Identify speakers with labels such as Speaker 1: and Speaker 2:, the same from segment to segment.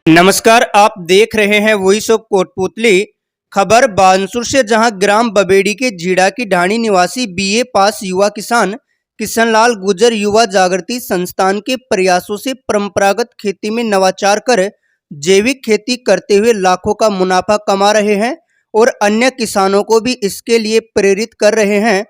Speaker 1: नमस्कार, आप देख रहे हैं वॉइस ऑफ कोटपुतली। खबर बानसूर से, जहां ग्राम बबेड़ी के झीड़ा की ढाणी निवासी बीए पास युवा किसान किशनलाल गुर्जर युवा जागृति संस्थान के प्रयासों से परंपरागत खेती में नवाचार कर जैविक खेती करते हुए लाखों का मुनाफा कमा रहे हैं और अन्य किसानों को भी इसके लिए प्रेरित कर रहे हैं।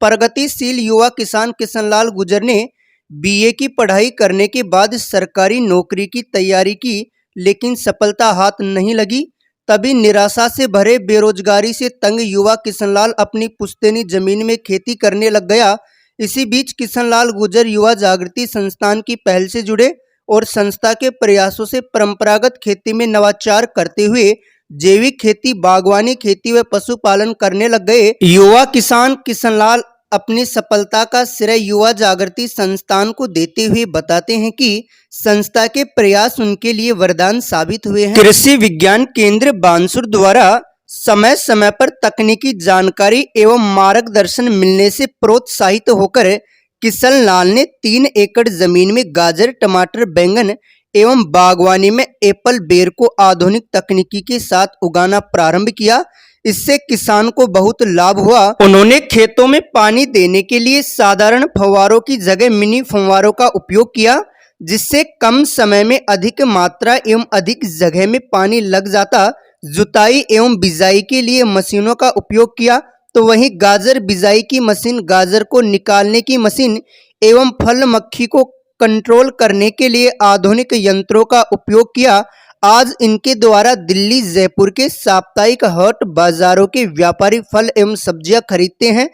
Speaker 1: प्रगतिशील युवा किसान किशनलाल गुर्जर ने बीए की पढ़ाई करने के बाद सरकारी नौकरी की तैयारी की, लेकिन सफलता हाथ नहीं लगी। तभी निराशा से भरे बेरोजगारी से तंग युवा किशनलाल अपनी पुश्तैनी जमीन में खेती करने लग गया। इसी बीच किशनलाल गुर्जर युवा जागृति संस्थान की पहल से जुड़े और संस्था के प्रयासों से परंपरागत खेती में नवाचार करते हुए जैविक खेती, बागवानी खेती व पशुपालन करने लग गए। युवा किसान किशनलाल अपनी सफलता का श्रेय युवा जागृति संस्थान को देते हुए बताते हैं कि संस्था के प्रयास उनके लिए वरदान साबित हुए हैं। कृषि विज्ञान केंद्र बानसूर द्वारा समय समय पर तकनीकी जानकारी एवं मार्गदर्शन मिलने से प्रोत्साहित होकर किशनलाल ने 3 एकड़ जमीन में गाजर, टमाटर, बैंगन एवं बागवानी में एप्पल बेर को आधुनिक तकनीकी के साथ उगाना प्रारंभ किया। इससे किसान को बहुत लाभ हुआ। उन्होंने खेतों में पानी देने के लिए साधारण फव्वारों की जगह मिनी फव्वारों का उपयोग किया, जिससे कम समय में अधिक मात्रा एवं अधिक जगह में पानी लग जाता। जुताई एवं बिजाई के लिए मशीनों का उपयोग किया, तो वहीं गाजर बिजाई की मशीन, गाजर को निकालने की मशीन एवं फल मक्खी को कंट्रोल करने के लिए आधुनिक यंत्रों का उपयोग किया। आज इनके द्वारा दिल्ली, जयपुर के साप्ताहिक हाट बाजारों के व्यापारी फल एवं सब्जियां खरीदते हैं।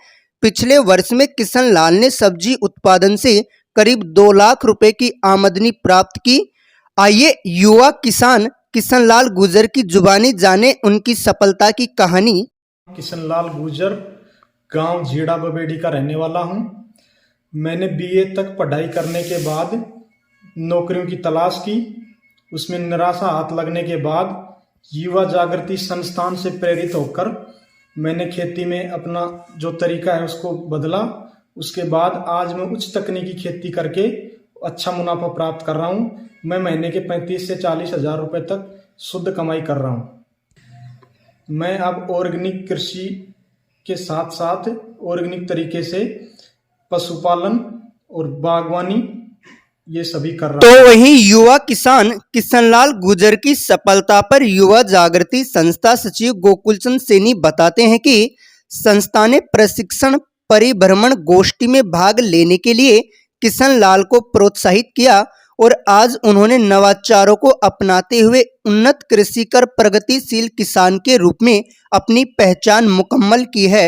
Speaker 1: पिछले वर्ष में किशनलाल ने सब्जी उत्पादन से करीब 2 लाख रुपए की आमदनी प्राप्त की। आइए युवा किसान किशनलाल गुर्जर की जुबानी जाने उनकी सफलता की कहानी।
Speaker 2: किशनलाल गुर्जर गांव झीड़ा बबेड़ी का रहने वाला हूं। मैंने बीए तक पढ़ाई करने के बाद नौकरियों की तलाश की। उसमें निराशा हाथ लगने के बाद युवा जागृति संस्थान से प्रेरित होकर मैंने खेती में अपना जो तरीका है उसको बदला। उसके बाद आज मैं उच्च तकनीकी खेती करके अच्छा मुनाफा प्राप्त कर रहा हूं। मैं महीने के 35 से 40 हज़ार रुपए तक शुद्ध कमाई कर रहा हूं। मैं अब ऑर्गेनिक कृषि के साथ साथ ऑर्गेनिक तरीके से पशुपालन और बागवानी ये सभी कर रहा
Speaker 1: तो वहीं युवा किसान किशनलाल गुर्जर की सफलता पर युवा जागृति संस्था सचिव गोकुलचंद सैनी बताते हैं कि संस्था ने प्रशिक्षण, परिभ्रमण गोष्ठी में भाग लेने के लिए किशनलाल को प्रोत्साहित किया और आज उन्होंने नवाचारों को अपनाते हुए उन्नत कृषि कर प्रगतिशील किसान के रूप में अपनी पहचान मुकम्मल की है।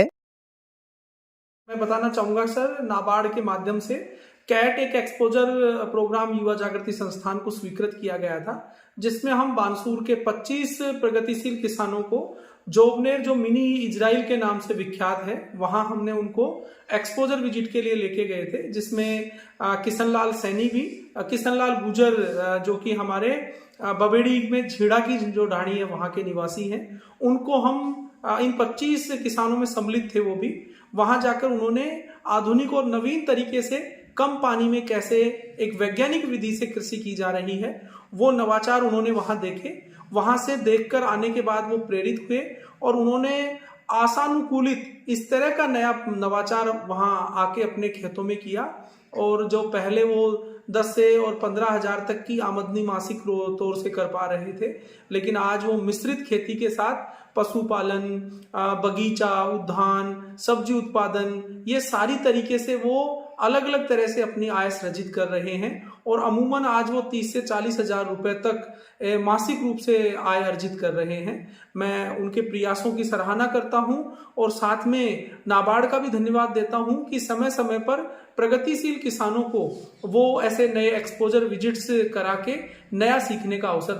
Speaker 3: मैं बताना चाहूंगा सर, नाबार्ड के माध्यम से कैट एक एक्सपोजर प्रोग्राम युवा जागृति संस्थान को स्वीकृत किया गया था, जिसमें हम बानसूर के 25 प्रगतिशील किसानों को जोबनेर, जो मिनी इजराइल के नाम से विख्यात है, वहां हमने उनको एक्सपोजर विजिट के लिए लेके गए थे, जिसमें किशनलाल सैनी भी, किशनलाल गुर्जर जो कि हमारे बबेड़ी में झीड़ा की जो ढाणी है वहां के निवासी हैं, उनको हम इन 25 किसानों में सम्मिलित थे। वो भी वहां जाकर उन्होंने आधुनिक और नवीन तरीके से कम पानी में कैसे एक वैज्ञानिक विधि से कृषि की जा रही है, वो नवाचार उन्होंने वहां देखे। वहां से देखकर आने के बाद वो प्रेरित हुए और उन्होंने आसानुकूलित इस तरह का नया नवाचार वहां आके अपने खेतों में किया। और जो पहले वो 10 से और 15 हज़ार तक की आमदनी मासिक तौर से कर पा रहे थे, लेकिन आज वो मिश्रित खेती के साथ पशुपालन, बगीचा, उद्यान, सब्जी उत्पादन, ये सारी तरीके से वो अलग अलग तरह से अपनी आय सृजित कर रहे हैं और अमूमन आज वो 30 से 40 हज़ार रुपए तक मासिक रूप से आय अर्जित कर रहे हैं। मैं उनके प्रयासों की सराहना करता हूं और साथ में नाबार्ड का भी धन्यवाद देता हूं कि समय समय पर प्रगतिशील किसानों को वो ऐसे नए एक्सपोजर विजिट्स करा के नया सीखने का अवसर